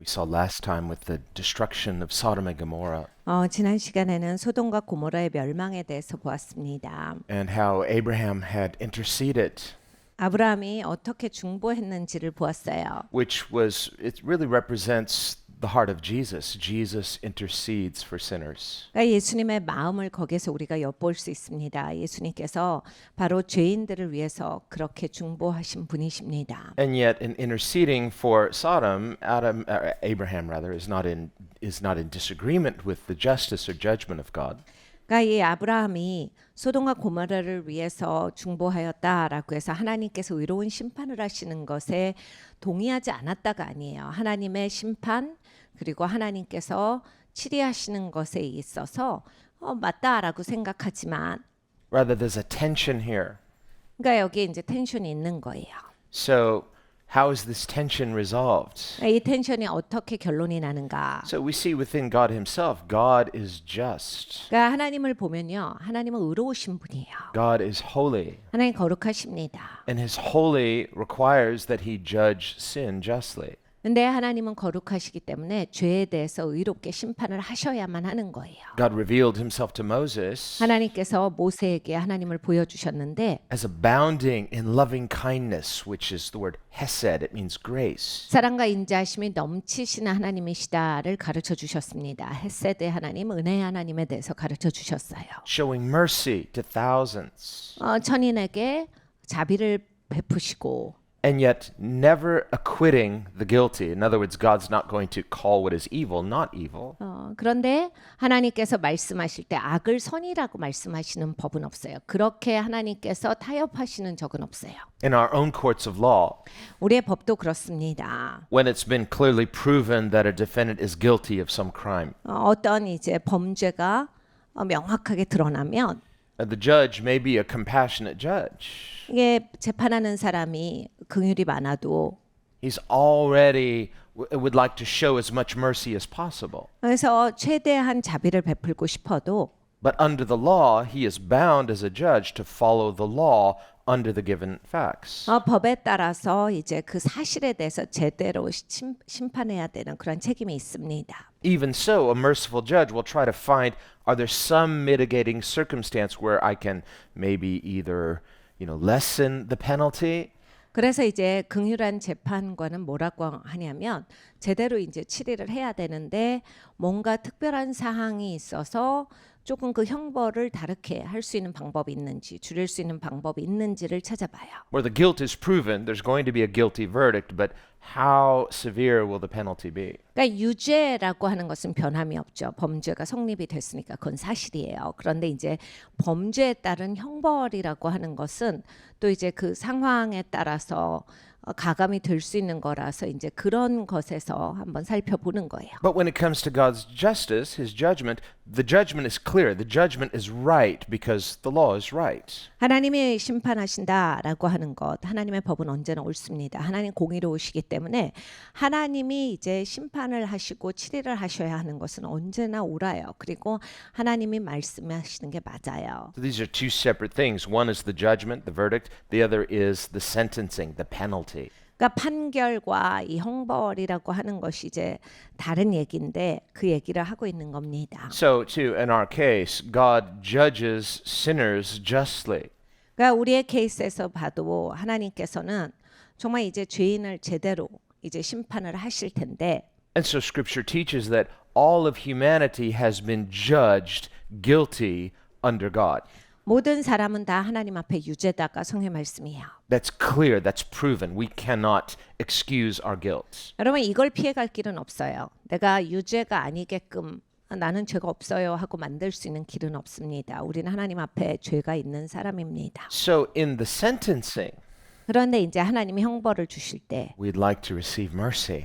We saw last time with the destruction of Sodom and Gomorrah 지난 시간에는 소돔과 고모라의 멸망에 대해서 보았습니다. and how Abraham had interceded, 아브라함이 어떻게 중보했는지를 보았어요. it really represents the heart of Jesus. Jesus intercedes for sinners. 그러니까 예수님의 마음을 거기에서 우리가 엿볼 수 있습니다. 예수님께서 바로 죄인들을 위해서 그렇게 중보하신 분이십니다. And yet, in interceding for Sodom, Abraham rather is not in disagreement with the justice or judgment of God. 그러니까 이 아브라함이 소돔과 고모라를 위해서 중보하였다라고 해서 하나님께서 의로운 심판을 하시는 것에 동의하지 않았다가 아니에요. 하나님의 심판 그리고 하나님께서 치리하시는 것에 있어서 맞다라고 생각하지만 Rather, there's a tension here. 그러니까 여기에 이제 텐션이 있는 거예요. So, how is this tension resolved? 이 텐션이 어떻게 결론이 나는가? So, we see within God Himself, God is just. 그러니까 하나님을 보면요. 하나님은 의로우신 분이에요. God is holy. 하나님 거룩하십니다. And His holy requires that He judge sin justly. 근데 하나님은 거룩하시기 때문에 죄에 대해서 의롭게 심판을 하셔야만 하는 거예요. God revealed Himself to Moses 하나님께서 모세에게 하나님을 보여주셨는데 as abounding in loving kindness, which is the word hesed. It means grace. 사랑과 인자하심이 넘치시는 하나님이시다를 가르쳐 주셨습니다. 헤세드의 하나님, 은혜의 하나님에 대해서 가르쳐 주셨어요. Showing mercy to thousands. 천인에게 자비를 베푸시고 And yet never acquitting the guilty. In other words, God's not going to call what is evil not evil. 그런데 하나님께서 말씀하실 때 악을 선이라고 말씀하시는 법은 없어요. 그렇게 하나님께서 타협하시는 적은 없어요. In our own courts of law, 우리의 법도 그렇습니다. when it's been clearly proven that a defendant is guilty of some crime, 어떤 이제 범죄가 명확하게 드러나면 the judge may be a compassionate judge. 이게 재판하는 사람이 긍휼이 많아도 He's already would like to show as much mercy as possible. 그래서 최대한 자비를 베풀고 싶어도 But under the law, he is bound as a judge to follow the law under the given facts. 법에 따라서 이제 그 사실에 대해서 제대로 심판해야 되는 그런 책임이 있습니다. Even so, a merciful judge will try to find, are there some mitigating circumstance where I can maybe either, lessen the penalty? 그래서 이제 긍휼한 재판관은 뭐라고 하냐면 제대로 이제 치리를 해야 되는데 뭔가 특별한 사항이 있어서 조금 그 형벌을 다르게 할 수 있는 방법이 있는지 줄일 수 있는 방법이 있는지를 찾아봐요. Where the guilt is proven, there's going to be a guilty verdict, but how severe will the penalty be? 그러니까 유죄라고 하는 것은 변함이 없죠. 범죄가 성립이 됐으니까 그건 사실이에요. 그런데 이제 범죄에 따른 형벌이라고 하는 것은 또 이제 그 상황에 따라서 가감이 될 수 있는 거라서 이제 그런 것에서 한번 살펴보는 거예요. But when it comes to God's justice, His judgment, the judgment is clear. The judgment is right because the law is right. 하나님이 심판하신다라고 하는 것, 하나님의 법은 언제나 옳습니다. 하나님 공의로우시기 때문에 하나님이 이제 심판을 하시고 치리를 하셔야 하는 것은 언제나 옳아요. 그리고 하나님이 말씀하시는 게 맞아요. So these are two separate things. One is the judgment, the verdict. The other is the sentencing, the penalty. 그러니까 판결과 이 형벌이라고 하는 것이 이제 다른 얘기인데 그 얘기를 하고 있는 겁니다. So too, in our case, God judges sinners justly. 그러니까 우리의 케이스에서 봐도 하나님께서는 정말 이제 죄인을 제대로 이제 심판을 하실 텐데 And so Scripture teaches that all of humanity has been judged guilty under God. 모든 사람은 다 하나님 앞에 유죄다가 성의 말씀이에요. That's clear, that's proven. We cannot excuse our guilt. 여러분 이걸 피해갈 길은 없어요. 내가 유죄가 아니게끔 나는 죄가 없어요 하고 만들 수 있는 길은 없습니다. 우리는 하나님 앞에 죄가 있는 사람입니다. So in the sentencing, 그런데 이제 하나님이 형벌을 주실 때 we'd like to receive mercy.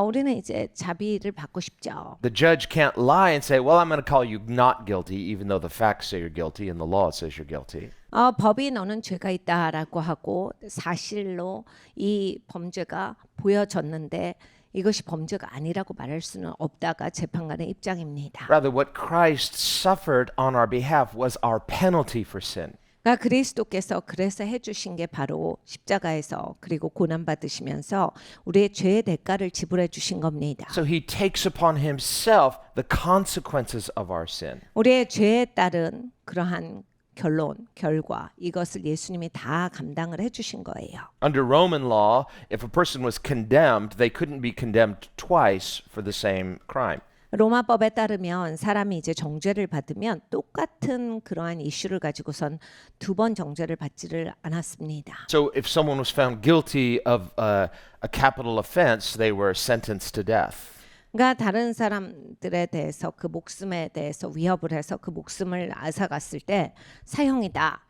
우리는 이제 자비를 받고 싶죠. The judge can't lie and say, well, I'm going to call you not guilty, even though the facts say you're guilty and the law says you're guilty. 법이 너는 죄가 있다라고 하고 사실로 이 범죄가 보여졌는데 이것이 범죄가 아니라고 말할 수는 없다가 재판관의 입장입니다. Rather, what Christ suffered on our behalf was our penalty for sin. 그러니까 그리스도께서 그래서 해주신 게 바로 십자가에서 그리고 고난 받으시면서 우리의 죄의 대가를 지불해 주신 겁니다. So he takes upon himself the consequences of our sin. 우리의 죄에 따른 그러한 결과 이것을 예수님이 다 감당을 해주신 거예요. Under Roman law, if a person was condemned, they couldn't be condemned twice for the same crime. 로마법에 따르면 사람이 이제 정죄를 받으면 똑같은 그러한 이슈를 가지고선 두 번 정죄를 받지를 않았습니다. So if someone was found guilty of a capital offense, they were sentenced to death. 그러니까 다른 사람들에 대해서 그 목숨에 대해서 위협을 해서 그 목숨을 앗아갔을 때 사형이다.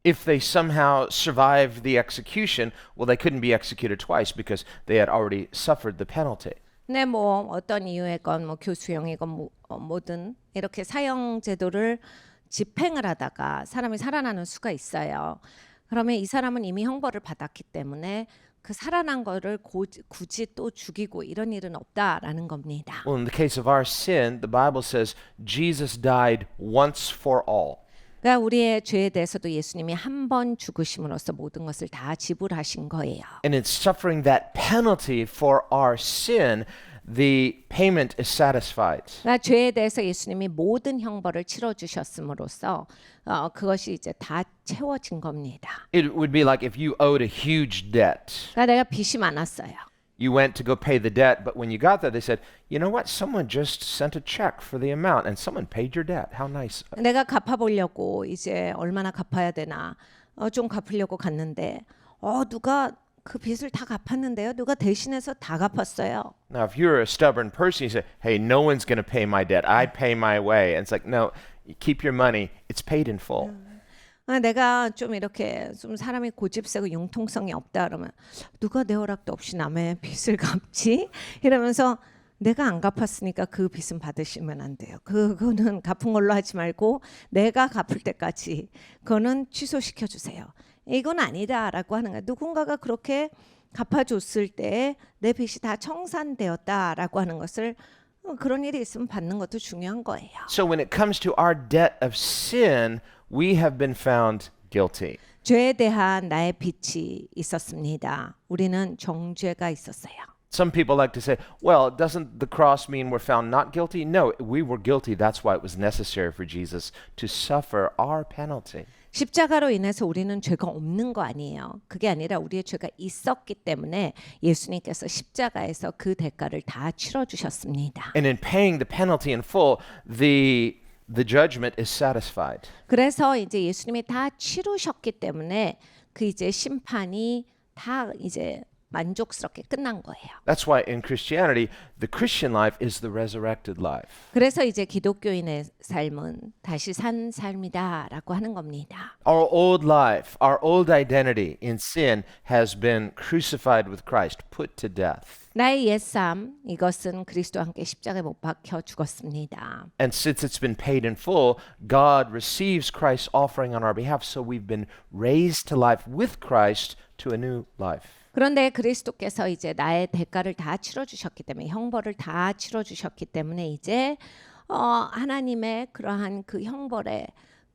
If they somehow survived the execution, well, they couldn't be executed twice because they had already suffered the penalty. 네, 뭐 어떤 이유에건 뭐 교수형이건 뭐든 이렇게 사형 제도를 집행을 하다가 사람이 살아나는 수가 있어요. 그러면 이 사람은 이미 형벌을 받았기 때문에 그 살아난 거를 굳이 또 죽이고 이런 일은 없다라는 겁니다. Well, in the case of our sin, the Bible says Jesus died once for all. 그러니까 우리의 죄에 대해서도 예수님이 한 번 죽으심으로써 모든 것을 다 지불하신 거예요. And in suffering that penalty for our sin, the payment is satisfied. 그러니까 죄에 대해서 예수님이 모든 형벌을 치러 주셨음으로써 그것이 이제 다 채워진 겁니다. It would be like if you owed a huge debt. 그러니까 내가 빚이 많았어요. You went to go pay the debt, but when you got there, they said, you know what? Someone just sent a check for the amount, and someone paid your debt. How nice. 내가 갚아보려고 이제 얼마나 갚아야 되나 좀 갚으려고 갔는데 누가 그 빚을 다 갚았는데요. 누가 대신해서 다 갚았어요. Now, if you're a stubborn person, you say, hey, no one's going to pay my debt. I pay my way. And it's like, no, you keep your money. It's paid in full. 내가 좀 이렇게 좀 사람이 고집세고 융통성이 없다 그러면 누가 내 허락도 없이 남의 빚을 갚지? 이러면서 내가 안 갚았으니까 그 빚은 받으시면 안 돼요. 그거는 갚은 걸로 하지 말고 내가 갚을 때까지 그거는 취소시켜 주세요. 이건 아니다라고 하는 거야. 누군가가 그렇게 갚아줬을 때 내 빚이 다 청산되었다라고 하는 것을 그런 일이 있으면 받는 것도 중요한 거예요. So when it comes to our debt of sin, we have been found guilty. 죄에 대한 나의 빚이 있었습니다. 우리는 정죄가 있었어요. Some people like to say, well, doesn't the cross mean we're found not guilty? No, we were guilty. That's why it was necessary for Jesus to suffer our penalty. 십자가로 인해서 우리는 죄가 없는 거 아니에요. 그게 아니라 우리의 죄가 있었기 때문에 예수님께서 십자가에서 그 대가를 다 치러 주셨습니다. And in paying the penalty in full, the judgment is satisfied. 그래서 이제 예수님이 다 치르셨기 때문에 그 이제 심판이 다 이제 만족스럽게 끝난 거예요. That's why in Christianity, the Christian life is the resurrected life. 그래서 이제 기독교인의 삶은 다시 산 삶이다라고 하는 겁니다. Our old life, our old identity in sin has been crucified with Christ, put to death. 나의 옛삶 이것은 그리스도와 함께 십자가에 못 박혀 죽었습니다. And since it's been paid in full, God receives Christ's offering on our behalf, so we've been raised to life with Christ to a new life. 그런데 그리스도께서 이제 나의 대가를 다 치러 주셨기 때문에 형벌을 다 치러 주셨기 때문에 이제 하나님의 그러한 그 형벌에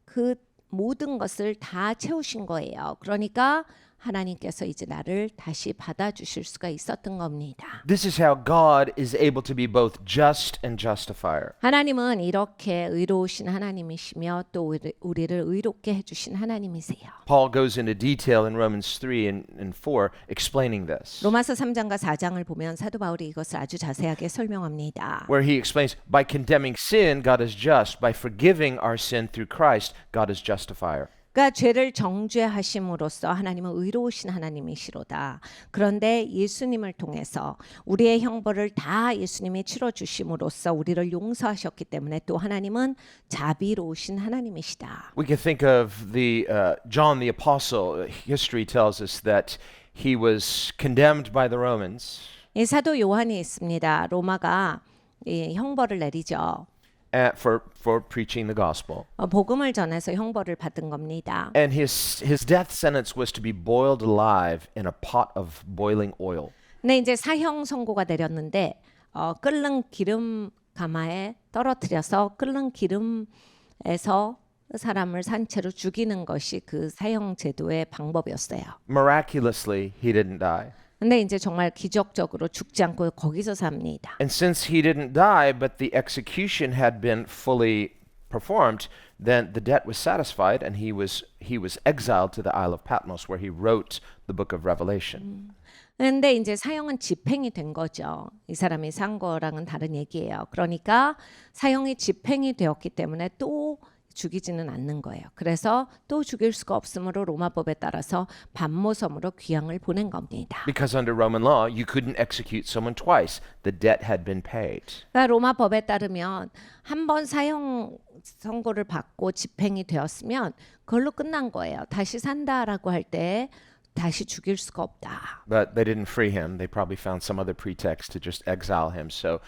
그 모든 것을 다 채우신 거예요. 그러니까 하나님께서 이제 나를 다시 받아주실 수가 있었던 겁니다. This is how God is able to be both just and justifier. 하나님은 이렇게 의로우신 하나님이시며 또 우리를 의롭게 해주신 하나님이세요. Paul goes into detail in Romans 3 and 4 explaining this, 로마서 3장과 4장을 보면 사도 바울이 이것을 아주 자세하게 설명합니다. where he explains, by condemning sin, God is just. By forgiving our sin through Christ, God is justifier. 그러니까 죄를 정죄하심으로써 하나님은 의로우신 하나님이시로다. 그런데 예수님을 통해서 우리의 형벌을 다 예수님이 치러 주심으로써 우리를 용서하셨기 때문에 또 하나님은 자비로우신 하나님이시다. We can think of the John the Apostle. History tells us that he was condemned by the Romans. 이 사도 요한이 있습니다. 로마가 이 형벌을 내리죠. For preaching the gospel. 복음을 전해서 형벌을 받은 겁니다. And his death sentence was to be boiled alive in a pot of boiling oil. 네, 이제 사형 선고가 내렸는데 끓는 기름 가마에 떨어뜨려서 끓는 기름에서 사람을 산채로 죽이는 것이 그 사형 제도의 방법이었어요. Miraculously, he didn't die. 근데 이제 정말 기적적으로 죽지 않고 거기서 삽니다. And since he didn't die, but the execution had been fully performed, then the debt was satisfied, and he was exiled to the Isle of Patmos, where he wrote the book of Revelation. 근데 이제 사형은 집행이 된 거죠. 이 사람이 산 거랑은 다른 얘기예요. 그러니까 사형이 집행이 되었기 때문에 또 죽이지는 않는 거예요. 그래서 또 죽일 수가 없으므로 로마법에 따라서 반모섬으로 귀양을 보낸 겁니다. Because under Roman law, you couldn't execute someone twice. The debt had been paid. 그러니까 로마법에 따르면 한 번 사형 선고를 받고 집행이 되었으면 그걸로 끝난 거예요. 다시 산다라고 할 때 다시 죽일 수가 없다. But they didn't free him. They probably found some other pretext to just exile him. So,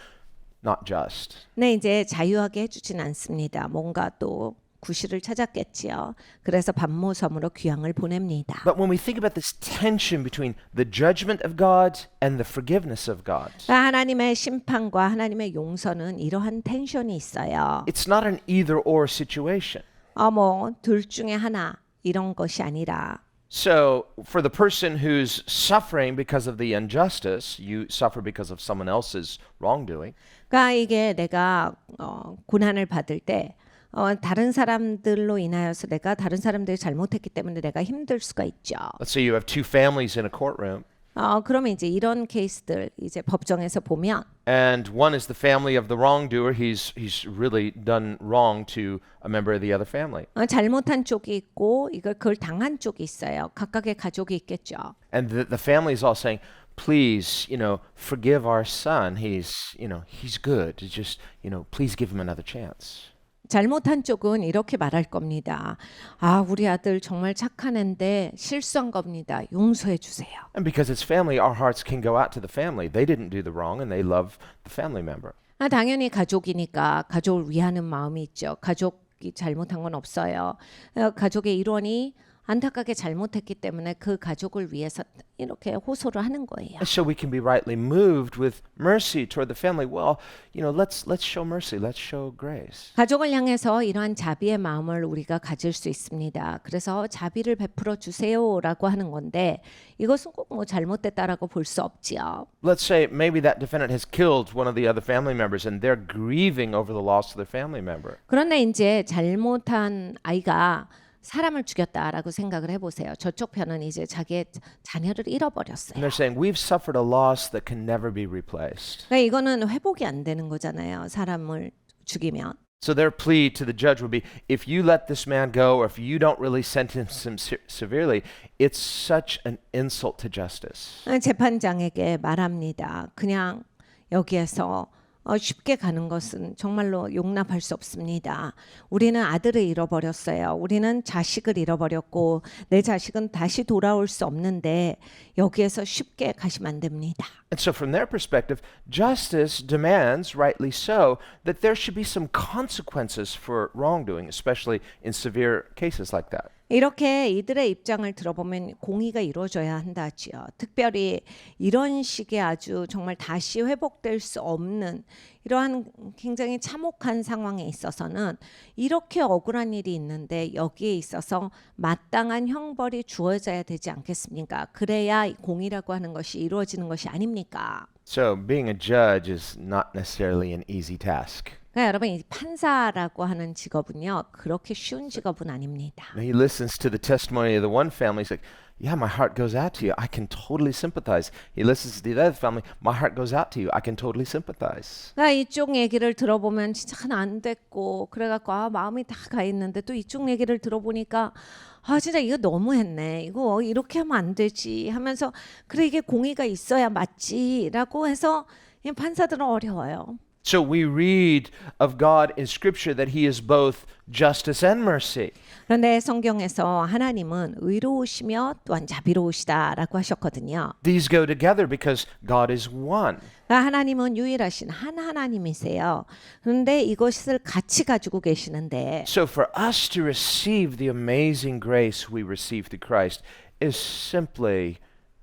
not just. 네, 이제 자유하게 해주진 않습니다. 뭔가 또 구실을 찾았겠지요. 그래서 반모섬으로 귀양을 보냅니다. But when we think about this tension between the judgment of God and the forgiveness of God, 그러니까 하나님의 심판과 하나님의 용서는 이러한 텐션이 있어요. it's not an either-or situation. 둘 중에 하나 이런 것이 아니라 So, for the person who's suffering because of the injustice, you suffer because of someone else's wrongdoing. 그러니까 이게 내가 고난을 받을 때 다른 사람들로 인하여서 내가 다른 사람들이 잘못했기 때문에 내가 힘들 수가 있죠. Let's say you have two families in a courtroom, 그러면 이제 이런 케이스들 이제 법정에서 보면 and one is the family of the wrongdoer. He's really done wrong to a member of the other family. 잘못한 쪽이 있고 그걸 당한 쪽이 있어요. 각각의 가족이 있겠죠. And the family is all saying, please, forgive our son. He's good. It's just, please give him another chance. 잘못한 쪽은 이렇게 말할 겁니다. 우리 아들 정말 착한 애인데 실수한 겁니다. 용서해 주세요. And because it's family, our hearts can go out to the family. They didn't do the wrong, and they love the family member. 당연히 가족이니까 가족을 위하는 마음이 있죠. 가족이 잘못한 건 없어요. 가족의 일원이 안타깝게 잘못했기 때문에 그 가족을 위해서 이렇게 호소를 하는 거예요. And so we can be rightly moved with mercy toward the family. Well, let's show mercy. Let's show grace. 가족을 향해서 이러한 자비의 마음을 우리가 가질 수 있습니다. 그래서 자비를 베풀어 주세요라고 하는 건데 이것은 꼭 뭐 잘못됐다라고 볼 수 없지요. Let's say maybe that defendant has killed one of the other family members and they're grieving over the loss of their family member. 그런데 이제 잘못한 아이가 사람을 죽였다라고 생각을 해보세요. 저쪽 편은 이제 자기의 자녀를 And 잃어버렸어요. they're saying, we've suffered a loss that can never be replaced. 그러니까 이거는 회복이 안 되는 거잖아요. 사람을 죽이면. So their plea to the judge would be, if you let this man go or if you don't really sentence him severely, it's such an insult to justice. 재판장에게 말합니다. 그냥 여기에서 쉽게 가는 것은 정말로 용납할 수 없습니다. 우리는 아들을 잃어버렸어요. 우리는 자식을 잃어버렸고 내 자식은 다시 돌아올 수 없는데 여기에서 쉽게 가시면 안 됩니다. And so from their perspective, justice demands, rightly so, that there should be some consequences for wrongdoing, especially in severe cases like that. 이렇게 이들의 입장을 들어보면 공의가 이루어져야 한다지요. 특별히 이런 식의 아주 정말 다시 회복될 수 없는 이러한 굉장히 참혹한 상황에 있어서는 이렇게 억울한 일이 있는데 여기에 있어서 마땅한 형벌이 주어져야 되지 않겠습니까? 그래야 공의라고 하는 것이 이루어지는 것이 아닙니까? So being a judge is not necessarily an easy task. 그러니까 여러분 이 판사라고 하는 직업은요 그렇게 쉬운 직업은 아닙니다. He listens to the testimony of the one family. He's like, yeah, my heart goes out to you. I can totally sympathize. He listens to the other family. My heart goes out to you. I can totally sympathize. 그러니까 이쪽 얘기를 들어보면 진짜 하나 안 됐고 그래갖고 마음이 다 가 있는데 또 이쪽 얘기를 들어보니까 진짜 이거 너무했네. 이거 이렇게 하면 안 되지 하면서 그래 이게 공의가 있어야 맞지라고 해서 판사들은 어려워요. So we read of God in Scripture that He is both justice and mercy. 그런데 성경에서 하나님은 의로우시며 또한 자비로우시다라고 하셨거든요. These go together because God is one. 그러니까 하나님은 유일하신 한 하나님이세요. 그런데 이것을 같이 가지고 계시는데 So for us to receive the amazing grace we receive through Christ is simply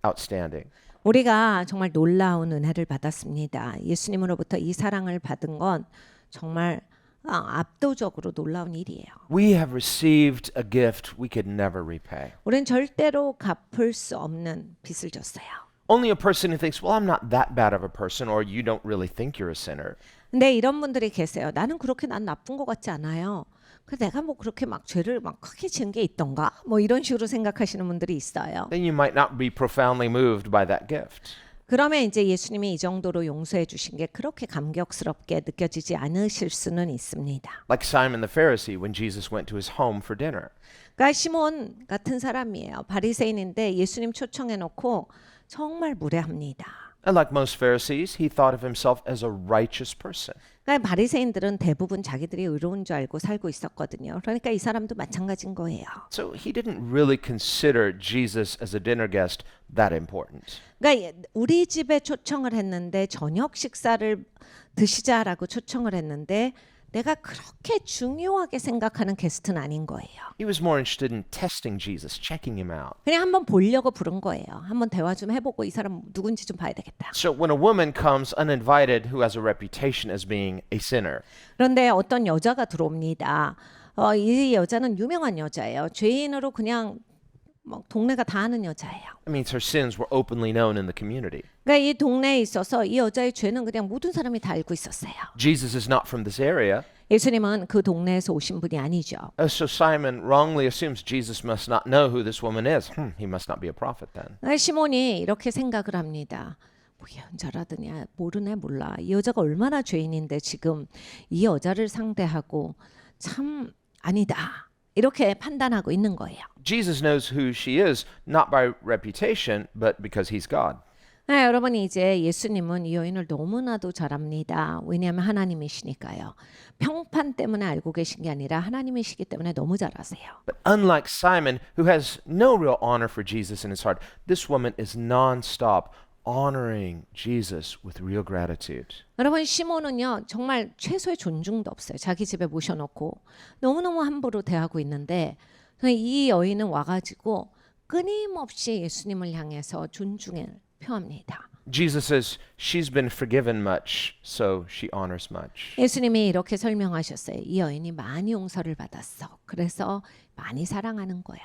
outstanding. 우리가 정말 놀라운 은혜를 받았습니다. 예수님으로부터 이 사랑을 받은 건 정말 압도적으로 놀라운 일이에요. We have received a gift we could never repay. 우린 절대로 갚을 수 없는 빚을 졌어요. Only a person who thinks, well, I'm not that bad of a person, or you don't really think you're a sinner. 근데 이런 분들이 계세요. 나는 그렇게 난 나쁜 것 같지 않아요. 그래서 내가 뭐 그렇게 막 죄를 막 크게 지은 게 있던가? 뭐 이런 식으로 생각하시는 분들이 있어요. Then you might not be profoundly moved by that gift. 그러면 이제 예수님이 이 정도로 용서해 주신 게 그렇게 감격스럽게 느껴지지 않으실 수는 있습니다. Like Simon the Pharisee when Jesus went to his home for dinner. 그러니까 시몬 같은 사람이에요. 바리새인인데 예수님 초청해 놓고 정말 무례합니다. And like most Pharisees, he thought of himself as a righteous person. 그러니까 바리새인들은 대부분 자기들이 의로운 줄 알고 살고 있었거든요. 그러니까 이 사람도 마찬가지인 거예요. So he didn't really consider Jesus as a dinner guest that important. 그러니까 우리 집에 초청을 했는데 저녁 식사를 드시자라고 초청을 했는데 내가 그렇게 중요하게 생각하는 게스트는 아닌 거예요. He was more interested in testing Jesus, checking him out. 그냥 한번 보려고 부른 거예요. 한번 대화 좀 해보고 이 사람 누군지 좀 봐야 되겠다. So when a woman comes uninvited who has a reputation as being a sinner, 그런데 어떤 여자가 들어옵니다. 이 여자는 유명한 여자예요. 죄인으로 그냥 뭐 동네가 다 아는 여자예요. it means her sins were openly known in the community. 그러니까 이 동네에 있어서 이 여자의 죄는 그냥 모든 사람이 다 알고 있었어요. Jesus is not from this area. 예수님은 그 동네에서 오신 분이 아니죠. So Simon wrongly assumes Jesus must not know who this woman is. He must not be a prophet then. 시몬이 이렇게 생각을 합니다. 뭐 예언자라더니 모르네 몰라. 이 여자가 얼마나 죄인인데 지금 이 여자를 상대하고 참 아니다. 이렇게 판단하고 있는 거예요. Jesus knows who she is, not by reputation, but because he's God. 네, 여러분 이제 예수님은 이 여인을 너무나도 잘 압니다. 왜냐하면 하나님이시니까요. 평판 때문에 알고 계신 게 아니라 하나님이시기 때문에 너무 잘 아세요. But unlike Simon, who has no real honor for Jesus in his heart, this woman is non-stop honoring Jesus with real gratitude. 여러분 시몬은요 정말 최소의 존중도 없어요. 자기 집에 모셔놓고 너무너무 함부로 대하고 있는데 이 여인은 와가지고 끊임없이 예수님을 향해서 존중을 표합니다. Jesus says she's been forgiven much, so she honors much. 예수님이 이렇게 설명하셨어요. 이 여인이 많이 용서를 받았어. 그래서 많이 사랑하는 거야.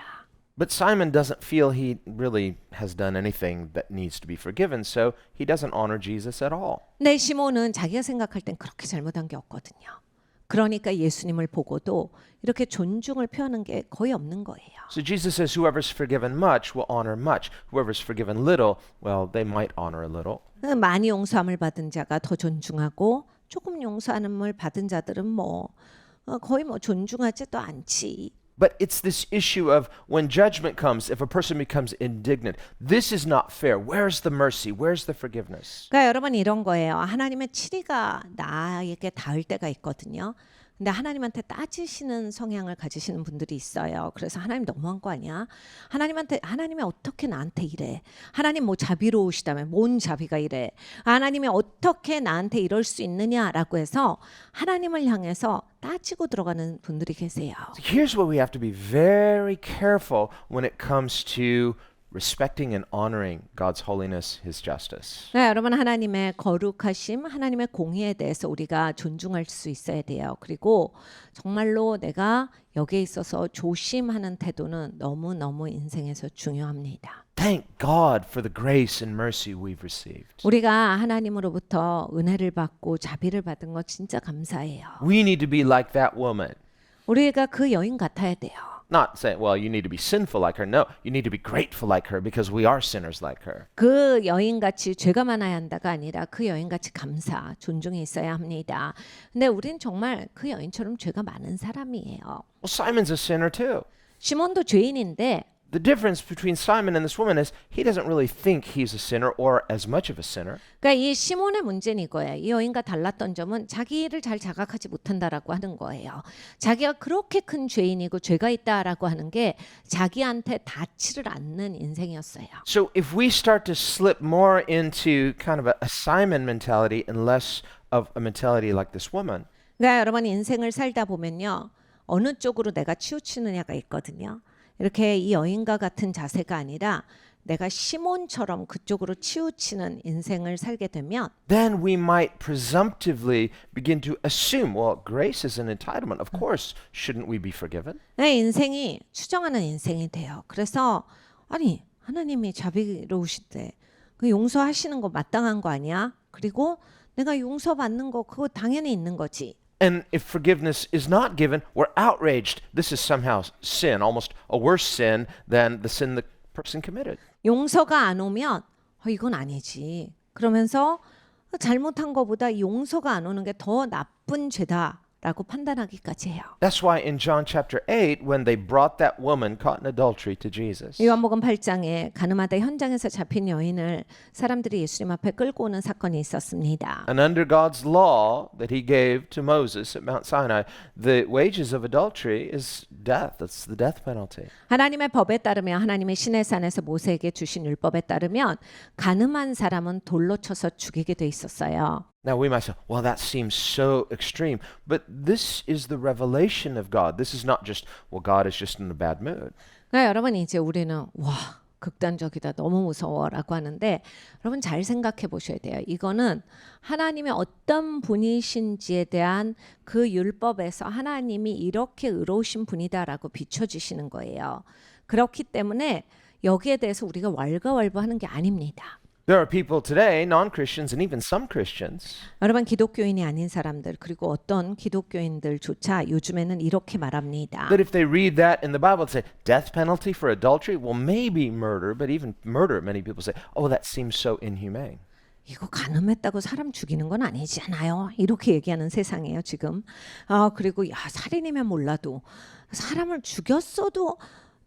But Simon doesn't feel he really has done anything that needs to be forgiven, so he doesn't honor Jesus at all. 근데 시몬은 자기가 생각할 땐 그렇게 잘못한 게 없거든요. 그러니까 예수님을 보고도 이렇게 존중을 표하는 게 거의 없는 거예요. So Jesus says whoever's forgiven much will honor much. Whoever's forgiven little, well, they might honor a little. 많이 용서함을 받은 자가 더 존중하고 조금 용서함을 받은 자들은 거의 존중하지도 않지. But it's this issue of when judgment comes, if a person becomes indignant, this is not fair. Where's the mercy? Where's the forgiveness? 그러니까 여러분 이런 거예요. 하나님의 치리가 나에게 닿을 때가 있거든요. 근데 하나님한테 따지시는 성향을 가지시는 분들이 있어요. 그래서 하나님 너무한 거 아니야? 하나님이 어떻게 나한테 이래? 하나님 뭐 자비로우시다며 뭔 자비가 이래? 하나님이 어떻게 나한테 이럴 수 있느냐라고 해서 하나님을 향해서 따지고 들어가는 분들이 계세요. Here's where we have to be very careful when it comes to respecting and honoring God's holiness, His justice. 네, 여러분 하나님의 거룩하심, 하나님의 공의에 대해서 우리가 존중할 수 있어야 돼요. 그리고 정말로 내가 여기에 있어서 조심하는 태도는 너무너무 인생에서 중요합니다. Thank God for the grace and mercy we've received. 우리가 하나님으로부터 은혜를 받고 자비를 받은 거 진짜 감사해요. We need to be like that woman. 우리가 그 여인 같아야 돼요. Not saying, well, you need to be sinful like her. No, you need to be grateful like her because we are sinners like her. 그 여인같이 죄가 많아야 한다가 아니라 그 여인같이 감사, 존중이 있어야 합니다. 근데 우린 정말 그 여인처럼 죄가 많은 사람이에요. Well, Simon's a sinner too. 시몬도 죄인인데 The difference between Simon and this woman is he doesn't really think he's a sinner or as much of a sinner. 그러니까 이 시몬의 문제는 이거예요. 이 여인과 달랐던 점은 자기를 잘 자각하지 못한다라고 하는 거예요. 자기가 그렇게 큰 죄인이고 죄가 있다라고 하는 게 자기한테 닿지를 않는 인생이었어요. So if we start to slip more into kind of a Simon mentality and less of a mentality like this woman, 그러니까 여러분 인생을 살다 보면요. 어느 쪽으로 내가 치우치느냐가 있거든요. 이렇게 이 여인과 같은 자세가 아니라 내가 시몬처럼 그쪽으로 치우치는 인생을 살게 되면 then we might presumptively begin to assume, well, grace is an entitlement. Of course, shouldn't we be forgiven? 내 인생이 추정하는 인생이 돼요. 그래서 아니 하나님이 자비로우시대. 그 용서하시는 거 마땅한 거 아니야? 그리고 내가 용서받는 거 그거 당연히 있는 거지. And if forgiveness is not given, we're outraged. This is somehow sin, almost a worse sin than the sin the person committed. 용서가 안 오면 이건 아니지. 그러면서 잘못한 거보다 용서가 안 오는 게 더 나쁜 죄다라고 판단하기까지 해요. That's why in John chapter 8, when they brought that woman caught in adultery to Jesus, 요한복음 8장에 가늠하다 현장에서 잡힌 여인을 사람들이 예수님 앞에 끌고 오는 사건이 있었습니다. and under God's law that he gave to Moses at Mount Sinai, the wages of adultery is death. That's the death penalty. 하나님의 법에 따르면 하나님의 시내산에서 모세에게 주신 율법에 따르면 가늠한 사람은 돌로 쳐서 죽이게 돼 있었어요. Now we might say, well, that seems so extreme. But this is the revelation of God. This is not just, well, God is just in a bad mood. 그러니까 여러분 이제 우리는 와 극단적이다 너무 무서워라고 하는데 여러분 잘 생각해 보셔야 돼요. 이거는 하나님의 어떤 분이신지에 대한 그 율법에서 하나님이 이렇게 의로우신 분이다라고 비춰주시는 거예요. 그렇기 때문에 여기에 대해서 우리가 왈가왈부하는 게 아닙니다. There are people today, non-Christians and even some Christians, 여러분 기독교인이 아닌 사람들 그리고 어떤 기독교인들조차 요즘에는 이렇게 말합니다. that if they read that in the Bible, they say, death penalty for adultery? Well, maybe murder, but even murder, many people say, oh, that seems so inhumane. 이거 가늠했다고 사람 죽이는 건 아니지 않아요? 이렇게 얘기하는 세상이에요 지금. 그리고 야 살인이면 몰라도 사람을 죽였어도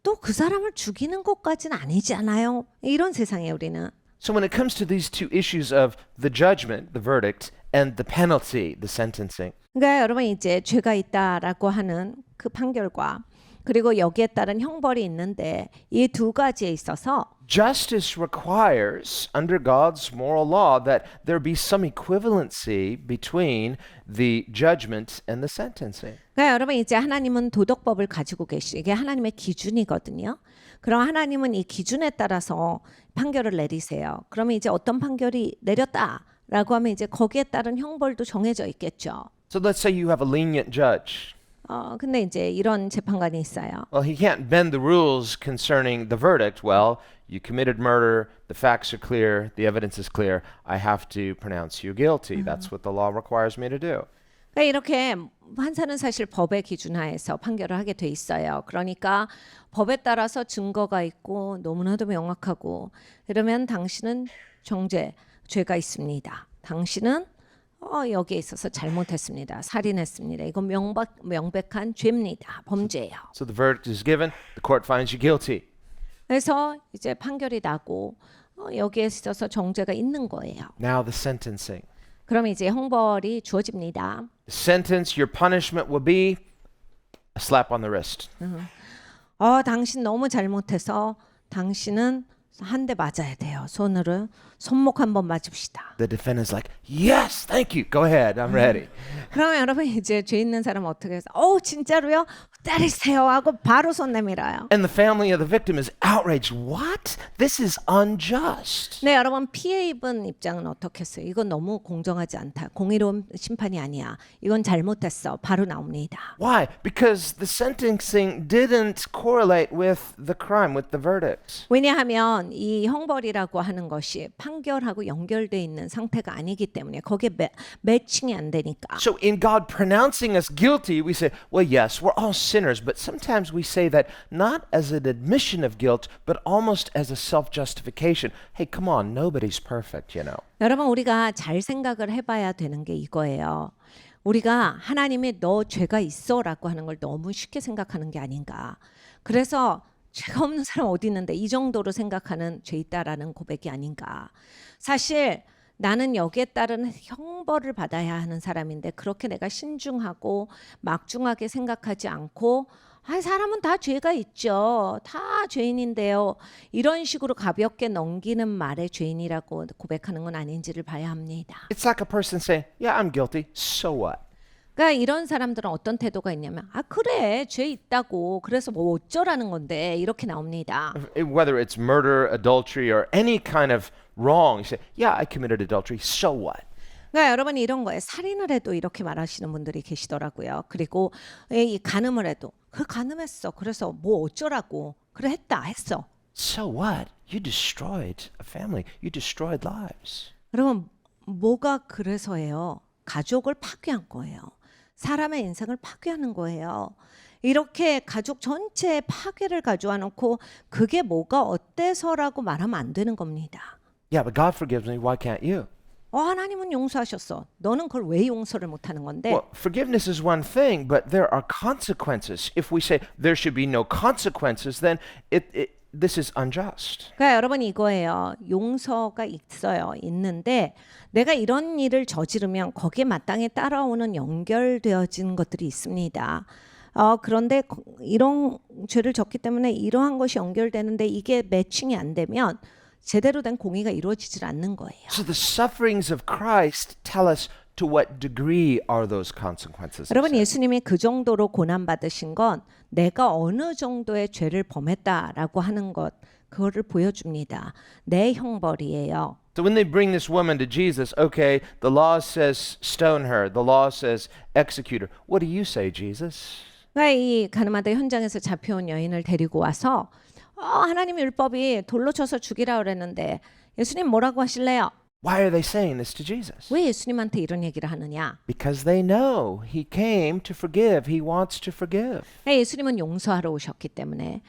또 그 사람을 죽이는 것까지는 아니지 않아요? 이런 세상이에요 우리는. So when it comes to these two issues of the judgment, the verdict, and the penalty, the sentencing, 그러니까 여러분 이제 죄가 있다라고 하는 그 판결과 그리고 여기에 따른 형벌이 있는데 이 두 가지에 있어서 justice requires, under God's moral law, that there be some equivalency between the judgment and the sentencing. 그러니까 여러분 이제 하나님은 도덕법을 가지고 계시 이게 하나님의 기준이거든요. 그럼 하나님은 이 기준에 따라서 판결을 내리세요. 그러면 이제 어떤 판결이 내렸다라고 하면 이제 거기에 따른 형벌도 정해져 있겠죠. So let's say you have a lenient judge. 근데 이제 이런 재판관이 있어요. Well, he can't bend the rules concerning the verdict. Well, you committed murder, the facts are clear, the evidence is clear, I have to pronounce you guilty. That's what the law requires me to do. 그러니까 이렇게 판사는 사실 법의 기준하에서 판결을 하게 돼 있어요. 그러니까 법에 따라서 증거가 있고 너무나도 명확하고 이러면 당신은 죄가 있습니다. 당신은 여기에 있어서 잘못했습니다. 살인했습니다. 이건 명백한 죄입니다. 범죄예요. So the verdict is given, the court finds you guilty. 그래서 이제 판결이 나고 여기에 있어서 정죄가 있는 거예요. Now the sentencing. 그럼 이제 형벌이 주어집니다. The sentence, your punishment will be a slap on the wrist. 당신 너무 잘못해서 당신은 한 대 맞아야 돼요. 손목 한번 맞읍시다. The defendant's like, yes, thank you. Go ahead, I'm ready. 그러면 여러분 이제 죄 있는 사람 어떻게 해서 진짜로요? 때리세요 하고 바로 손 내밀어요. And the family of the victim is outraged. What? This is unjust. 네, 여러분 피해 입은 입장은 어떻겠어요? 이건 너무 공정하지 않다. 공의로운 심판이 아니야. 이건 잘못했어. 바로 나옵니다. Why? Because the sentencing didn't correlate with the crime, with the verdict. 왜냐하면 이 형벌이라고 하는 것이 판결하고 연결돼 있는 상태가 아니기 때문에 거기에 매칭이 안 되니까. So in God pronouncing us guilty, we say, well, yes, we're all sinners, but sometimes we say that not as an admission of guilt, but almost as a self-justification. Hey, come on, nobody's perfect, you know. 여러분 우리가 잘 생각을 해봐야 되는 게 이거예요. 우리가 하나님이 너 죄가 있어라고 하는 걸 너무 쉽게 생각하는 게 아닌가. 그래서 죄가 없는 사람 어디 있는데 이 정도로 생각하는 죄 있다라는 고백이 아닌가. 사실 나는 여기에 따른 형벌을 받아야 하는 사람인데 그렇게 내가 신중하고 막중하게 생각하지 않고 사람은 다 죄가 있죠. 다 죄인인데요. 이런 식으로 가볍게 넘기는 말에 죄인이라고 고백하는 건 아닌지를 봐야 합니다. It's like a person saying, yeah, I'm guilty, so what? 그러니까 이런 사람들은 어떤 태도가 있냐면 아 그래 죄 있다고 그래서 뭐 어쩌라는 건데 이렇게 나옵니다. Whether it's murder, adultery, or any kind of wrong, you say, yeah, I committed adultery, so what? 그러니까 여러분이 이런 거에 살인을 해도 이렇게 말하시는 분들이 계시더라고요. 그리고 이 간음을 해도 그 간음했어. 그래서 뭐 어쩌라고 그래 했어. So what? You destroyed a family. You destroyed lives. 여러분 뭐가 그래서예요? 가족을 파괴한 거예요. 사람의 인생을 파괴하는 거예요. 이렇게 가족 전체의 파괴를 가져와 놓고 그게 뭐가 어때서라고 말하면 안 되는 겁니다. Yeah, but God forgives me. Why can't you? 하나님은 용서하셨어. 너는 그걸 왜 용서를 못하는 건데? Well, forgiveness is one thing, but there are consequences. If we say there should be no consequences, then this is unjust. 그러니까 여러분 이거예요. 용서가 있어요. 있는데 내가 이런 일을 저지르면 거기에 마땅히 따라오는 연결되어진 것들이 있습니다. 그런데 이런 죄를 졌기 때문에 이러한 것이 연결되는데 이게 매칭이 안 되면 제대로 된 공의가 이루어지질 않는 거예요. So the sufferings of Christ tell us to what degree are those consequences. 여러분 예수님이 그 정도로 고난 받으신 건 내가 어느 정도의 죄를 범했다라고 하는 것 그거를 보여줍니다. 내 형벌이에요. So when they bring this woman to Jesus, okay, the law says stone her, the law says execute her. What do you say, Jesus? 그러니까 이 가늠하다 현장에서 잡혀온 여인을 데리고 와서 하나님 율법이 돌로 쳐서 죽이라 그랬는데 예수님 뭐라고 하실래요? Why are they saying this to Jesus? 왜 예수님한테 이런 얘기를 하느냐? Because they know he came to forgive. He wants to forgive. 예수님은 용서하러 오셨기 때문에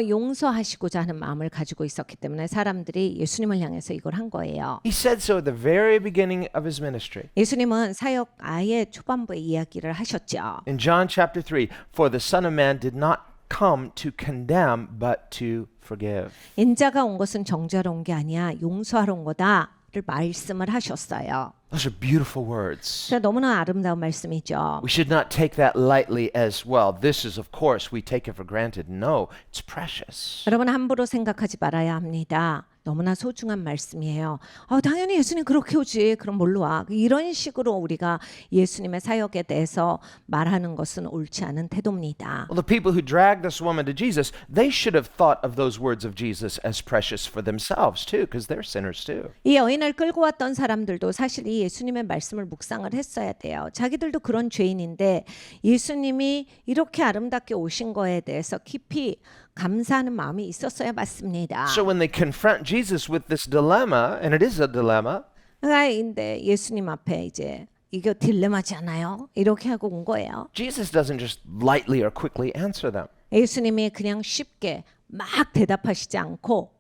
용서하시고자 하는 마음을 가지고 있었기 때문에 사람들이 예수님을 향해서 이걸 한 거예요. He said so at the very beginning of his ministry. 예수님은 사역 아예 초반부에 이야기를 하셨죠. In John chapter 3, for the Son of Man did not come to condemn, but to forgive. 인자가 온 것은 정죄하러 온 게 아니야 용서하러 온 거다를 말씀을 하셨어요. Those are beautiful words. 그래서 너무나 아름다운 말씀이죠. We should not take that lightly as, well, this is of course, we take it for granted. No, it's precious. 여러분 함부로 생각하지 말아야 합니다. 너무나 소중한 말씀이에요. 당연히 예수님 그렇게 오지. 그럼 뭘로 와? 이런 식으로 우리가 예수님의 사역에 대해서 말하는 것은 옳지 않은 태도입니다. Well, the people who dragged this woman to Jesus, they should have thought of those words of Jesus as precious for themselves too, because they're sinners too. 이 여인을 끌고 왔던 사람들도 사실 이 예수님의 말씀을 묵상을 했어야 돼요. 자기들도 그런 죄인인데 예수님이 이렇게 아름답게 오신 거에 대해서 깊이 감사하는 마음이 있었어야 맞습니다. So when they confront Jesus with this dilemma, and it is a dilemma, 근데 예수님 앞에 이제 이게 딜레마지 않아요? 이렇게 하고 온 거예요. Jesus doesn't just lightly or quickly answer them. 예수님이 그냥 쉽게 막 대답하시지 않고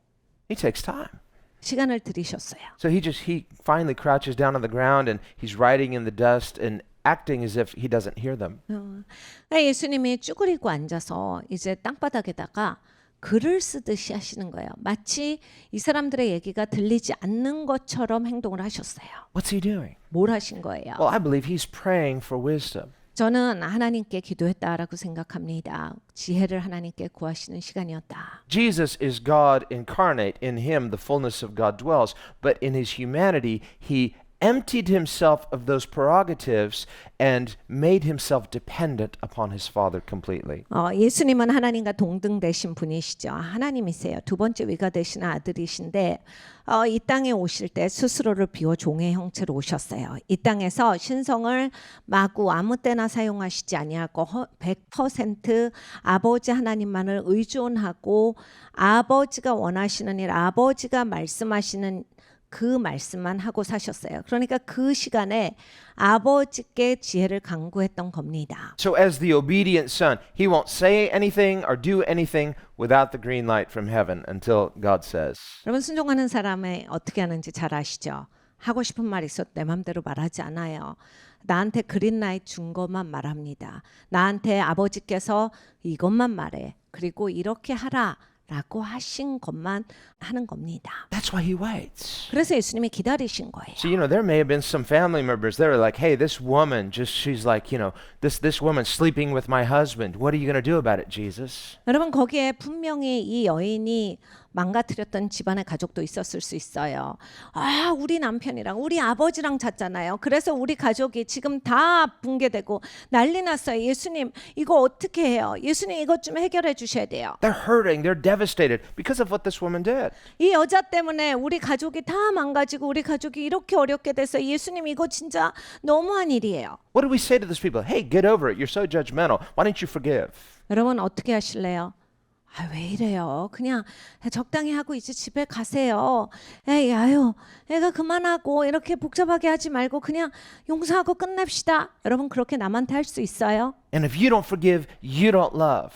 He takes time. 시간을 들이셨어요. So he finally crouches down on the ground and he's writing in the dust and acting as if he doesn't hear them. 예수님이 쭈그리고 앉아서 이제 땅바닥에다가 글을 쓰듯이 하시는 거예요. 마치 이 사람들의 얘기가 들리지 않는 것처럼 행동을 하셨어요. What's he doing? 뭘 하신 거예요? Well, I believe he's praying for wisdom. 저는 하나님께 기도했다라고 생각합니다. 지혜를 하나님께 구하시는 시간이었다. Jesus is God incarnate. In him the fullness of God dwells. But in his humanity, he emptied himself of those prerogatives and made himself dependent upon his Father completely. 예수님은 하나님과 동등 되신 분이시죠. 하나님이세요. 두 번째 위가 되시는 아들이신데 이 땅에 오실 때 스스로를 비워 종의 형체로 오셨어요. 이 땅에서 신성을 마구 아무 때나 사용하시지 아니하고 100% 아버지 하나님만을 의존하고 아버지가 원하시는 일, 아버지가 말씀하시는 그 말씀만 하고 사셨어요. 그러니까 그 시간에 아버지께 지혜를 강구했던 겁니다. So as the obedient son, he won't say anything or do anything without the green light from heaven until God says. 여러분 순종하는 사람이 어떻게 하는지 잘 아시죠? 하고 싶은 말 있어도 내 맘대로 말하지 않아요. 나한테 그린라이트 준 것만 말합니다. 나한테 아버지께서 이것만 말해. 그리고 이렇게 하라. 라고 하신 것만 하는 겁니다. That's why he waits. 그래서 예수님이 기다리신 거예요. So, there may have been some family members that are like, hey, this woman, she's like, this woman sleeping with my husband. What are you going to do about it, Jesus? 여러분 거기에 분명히 이 여인이 망가뜨렸던 집안의 가족도 있었을 수 있어요. 아, 우리 남편이랑 우리 아버지랑 잤잖아요. 그래서 우리 가족이 지금 다 붕괴되고 난리 났어요. 예수님, 이거 어떻게 해요? 예수님, 이것 좀 해결해 주셔야 돼요. They're hurting, they're devastated because of what this woman did. 이 여자 때문에 우리 가족이 다 망가지고 우리 가족이 이렇게 어렵게 돼서 예수님, 이거 진짜 너무한 일이에요. What do we say to those people? Hey, get over it. You're so judgmental. Why don't you forgive? 여러분 어떻게 하실래요? 아, 왜 이래요? 그냥 적당히 하고 이제 집에 가세요. 에이, 아유, 애가 그만하고 이렇게 복잡하게 하지 말고 그냥 용서하고 끝냅시다. 여러분 그렇게 남한테 할 수 있어요? And if you don't forgive, you don't love.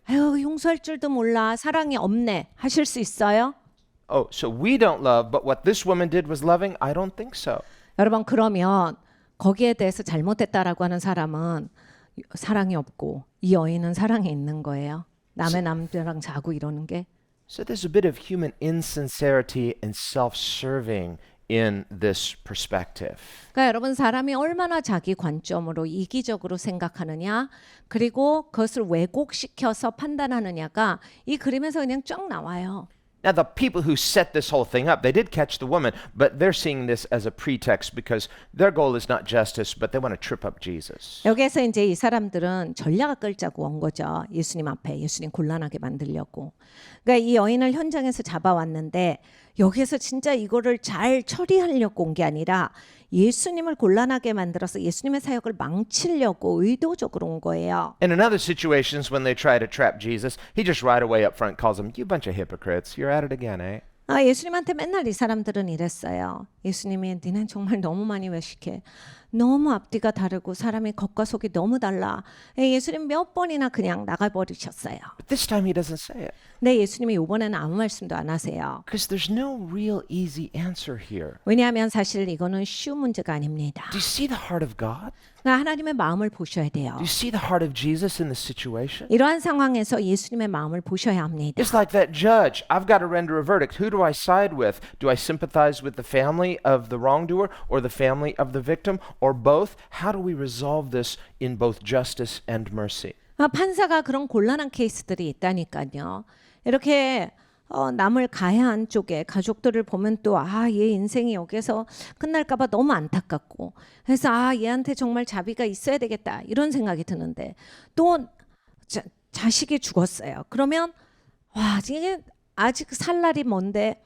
아유, 용서할 줄도 몰라. 사랑이 없네. 하실 수 있어요? Oh, so we don't love, but what this woman did was loving? I don't think so. 여러분 그러면 거기에 대해서 잘못했다라고 하는 사람은 사랑이 없고 이 여인은 사랑이 있는 거예요. 남의 남자랑 자고 이러는 게. So there's a bit of human insincerity and self-serving in this perspective. 그러니까 여러분 사람이 얼마나 자기 관점으로 이기적으로 생각하느냐 그리고 그것을 왜곡시켜서 판단하느냐가 이 그림에서 그냥 쫙 나와요. Now, the people who set this whole thing up, they did catch the woman, but they're seeing this as a pretext because their goal is not justice, but they want to trip up Jesus. 여기에서 이제 이 사람들은 전략을 끌자고 온 거죠. 예수님 앞에 예수님 곤란하게 만들려고. 그러니까 이 여인을 현장에서 잡아왔는데 여기에서 진짜 이거를 잘 처리하려고 온 게 아니라 예수님을 곤란하게 만들어서 예수님의 사역을 망치려고 의도적으로 온 거예요. In another situations, when they try to trap Jesus, he just right away up front calls them, "You bunch of hypocrites! You're at it again, eh?" 아, 예수님한테 맨날 이 사람들은 이랬어요. 예수님이 니넨 정말 너무 많이 외식해. 너무 앞뒤가 다르고 사람이 겉과 속이 너무 달라. 예수님 몇 번이나 그냥 나가버리셨어요. But this time he doesn't say it 근데 예수님이 이번에는 아무 말씀도 안 하세요. because there's no real easy answer here. 왜냐하면 사실 이거는 쉬운 문제가 아닙니다. Do you see the heart of God? 그러니까 하나님의 마음을 보셔야 돼요. Do you see the heart of Jesus in this situation? 이러한 상황에서 예수님의 마음을 보셔야 합니다. It's like that judge. I've got to render a verdict. Who do I side with? Do I sympathize with the family of the wrongdoer or the family of the victim or both? How do we resolve this in both justice and mercy? 판사가 그런 곤란한 케이스들이 있다니까요. 이렇게 남을 가해한 쪽에 가족들을 보면 또 얘 인생이 여기서 끝날까봐 너무 안타깝고 그래서 얘한테 정말 자비가 있어야 되겠다 이런 생각이 드는데 또 자식이 죽었어요. 그러면 와 이게 아직 살 날이 먼데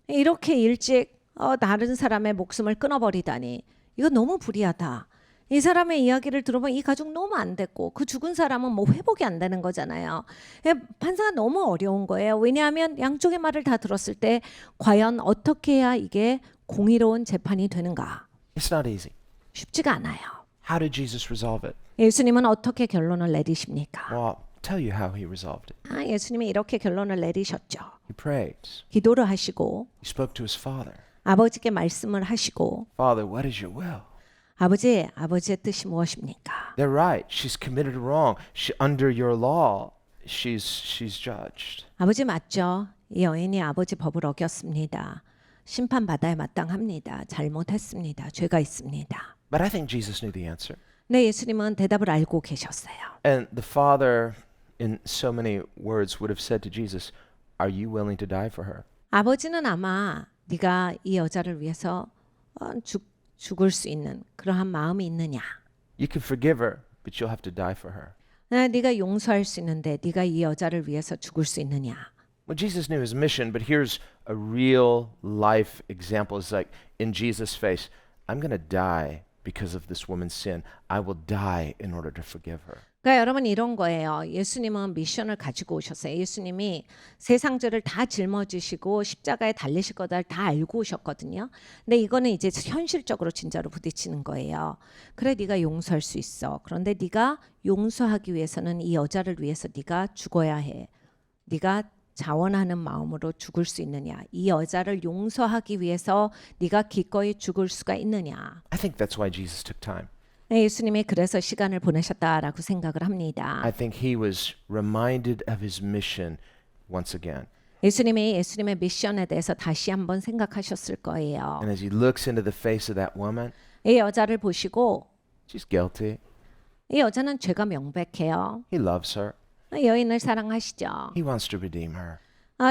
이렇게 일찍 다른 사람의 목숨을 끊어버리다니 이거 너무 불의하다. 이 사람의 이야기를 들어보면 이 가족 너무 안 됐고 그 죽은 사람은 뭐 회복이 안 되는 거잖아요. 판사가 너무 어려운 거예요. 왜냐하면 양쪽의 말을 다 들었을 때 과연 어떻게 해야 이게 공의로운 재판이 되는가? It's not easy. 쉽지가 않아요. How did Jesus resolve it? 예수님은 어떻게 결론을 내리십니까? Well, I'll tell you how he resolved it. 예수님이 이렇게 결론을 내리셨죠. He prayed. 기도를 하시고 He spoke to his father. 아버지께 말씀을 하시고 Father, what is your will? 아버지의 뜻이 무엇입니까? They're right. She's committed a wrong. Under your law, she's judged. 아버지 맞죠? 이 여인이 아버지 법을 어겼습니다. 심판받아야 마땅합니다. 잘못했습니다. 죄가 있습니다. But I think Jesus knew the answer. 네, 예수님은 대답을 알고 계셨어요. And the father, in so many words, would have said to Jesus, "Are you willing to die for her?" 아버지는 아마 네가 이 여자를 위해서 죽을 수 있는 그러한 마음이 있느냐? You can forgive her, but you'll have to die for her. 네가 용서할 수 있는데 네가 이 여자를 위해서 죽을 수 있느냐? Well, Jesus knew his mission, but here's a real life example. It's like in Jesus' face, I'm going to die because of this woman's sin. I will die in order to forgive her. 그러니까 여러분 이런 거예요. 예수님은 미션을 가지고 오셨어요. 예수님이 세상 죄를 다 짊어지시고 십자가에 달리실 거다 다 알고 오셨거든요. 근데 이거는 이제 현실적으로 진짜로 부딪히는 거예요. 그래 네가 용서할 수 있어. 그런데 네가 용서하기 위해서는 이 여자를 위해서 네가 죽어야 해. 네가 자원하는 마음으로 죽을 수 있느냐? 이 여자를 용서하기 위해서 네가 기꺼이 죽을 수가 있느냐? I think that's why Jesus took time. 네, 예수님이 그래서 시간을 보내셨다라고 생각을 합니다. I think he was reminded of his mission once again. 예수님이 예수님의 미션에 대해서 다시 한번 생각하셨을 거예요. And as he looks into the face of that woman, 이 여자를 보시고 she's guilty. 이 여자는 죄가 명백해요. He loves her. 여인을 사랑하시죠. He wants to redeem her.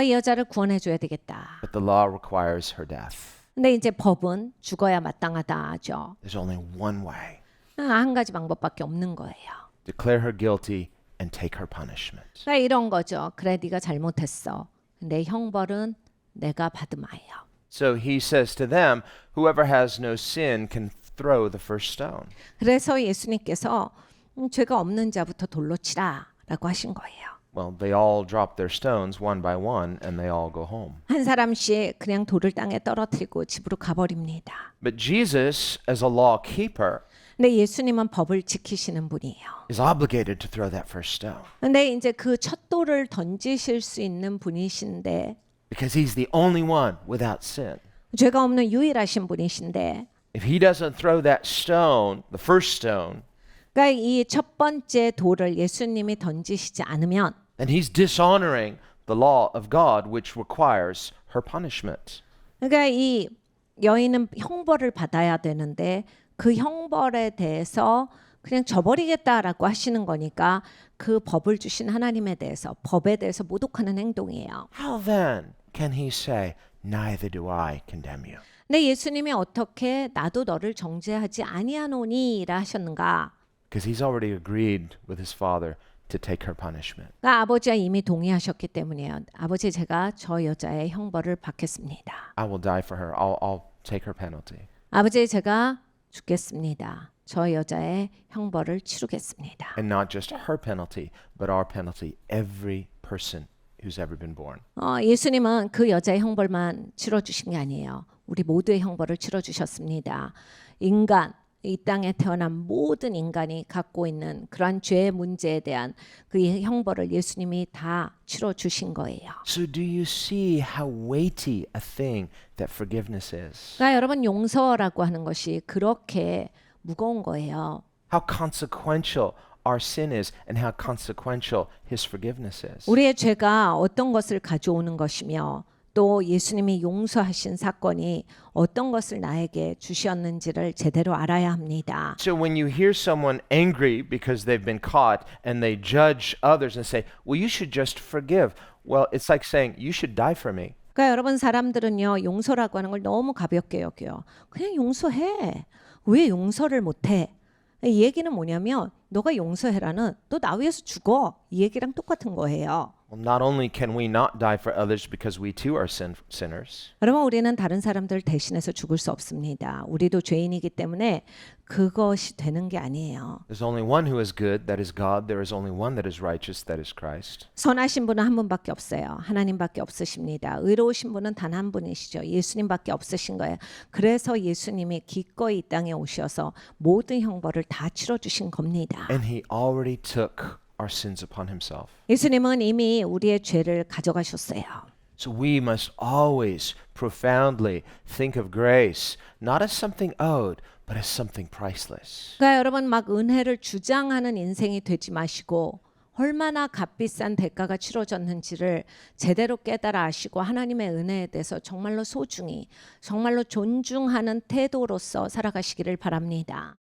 이 여자를 구원해 줘야 되겠다. But the law requires her death. 근데 이제 법은 죽어야 마땅하다죠. There's only one way. 한 가지 방법밖에 없는 거예요. Declare her guilty and take her punishment. 그러니까 이런 거죠. 그래 네가 잘못했어. 내 형벌은 내가 받음아요. So he says to them, whoever has no sin can throw the first stone. 그래서 예수님께서 죄가 없는 자부터 돌로 치라라고 하신 거예요. Well, they all drop their stones one by one and they all go home. 한 사람씩 그냥 돌을 땅에 떨어뜨리고 집으로 가버립니다. But Jesus, as a law keeper, 근데 예수님은 법을 지키시는 분이에요. is obligated to throw that first stone 근데 이제 그 첫 돌을 던지실 수 있는 분이신데 because he's the only one without sin. 죄가 없는 유일하신 분이신데 If he doesn't throw that stone, the first stone, 그러니까 이 첫 번째 돌을 예수님이 던지시지 않으면 then he's dishonoring the law of God, which requires her punishment. 그러니까 이 여인은 형벌을 받아야 되는데 그 형벌에 대해서 그냥 저버리겠다라고 하시는 거니까 그 법을 주신 하나님에 대해서 법에 대해서 모독하는 행동이에요. How then can he say, neither do I condemn you? 근데 예수님이 어떻게 나도 너를 정죄하지 아니하노니라 하셨는가? Because he's already agreed with his father to take her punishment. 그러니까 아버지가 이미 동의하셨기 때문이에요. 아버지 제가 저 여자의 형벌을 받겠습니다. I will die for her. I'll take her penalty. 아버지 제가 죽겠습니다. 저 여자의 형벌을 치르겠습니다. And not just her penalty, but our penalty, every person who's ever been born. 예수님은 그 여자의 형벌만 치러주신 게 아니에요. 우리 모두의 형벌을 치러주셨습니다. 인간, 이 땅에 태어난 모든 인간이 갖고 있는 그러한 죄의 문제에 대한 그 형벌을 예수님이 다 치러주신 거예요. So do you see how weighty a thing that forgiveness is? 그러니까 여러분 용서라고 하는 것이 그렇게 무거운 거예요. How consequential our sin is and how consequential his forgiveness is. 우리의 죄가 어떤 것을 가져오는 것이며 또 예수님이 용서하신 사건이 어떤 것을 나에게 주셨는지를 제대로 알아야 합니다. So when you hear someone angry because they've been caught and they judge others and say, well, you should just forgive. Well, it's like saying, you should die for me. 그러니까 여러분 사람들은요 용서라고 하는 걸 너무 가볍게 여겨요. 그냥 용서해. 왜 용서를 못해? 이 얘기는 뭐냐면 너가 용서해라는 너 나 위해서 죽어. 이 얘기랑 똑같은 거예요. Well, not only can we not die for others because we too are sinners, 여러분 우리는 다른 사람들 대신해서 죽을 수 없습니다. 우리도 죄인이기 때문에 그것이 되는 게 아니에요. there's only one who is good, that is God. There is only one that is righteous, that is Christ. 선하신 분은 한 분밖에 없어요. 하나님밖에 없으십니다. 의로우신 분은 단 한 분이시죠. 예수님밖에 없으신 거예요. 그래서 예수님이 기꺼이 이 땅에 오셔서 모든 형벌을 다 치러주신 겁니다. And he already took our sins upon himself. 예수님은 이미 우리의 죄를 가져가셨어요. So we must always profoundly think of grace, not as something owed, but as something priceless. 그러니까 여러분 막 은혜를 주장하는 인생이 되지 마시고 얼마나 값비싼 대가가 치러졌는지를 제대로 깨달아 아시고 하나님의 은혜에 대해서 정말로 소중히 정말로 존중하는 태도로서 살아가시기를 바랍니다.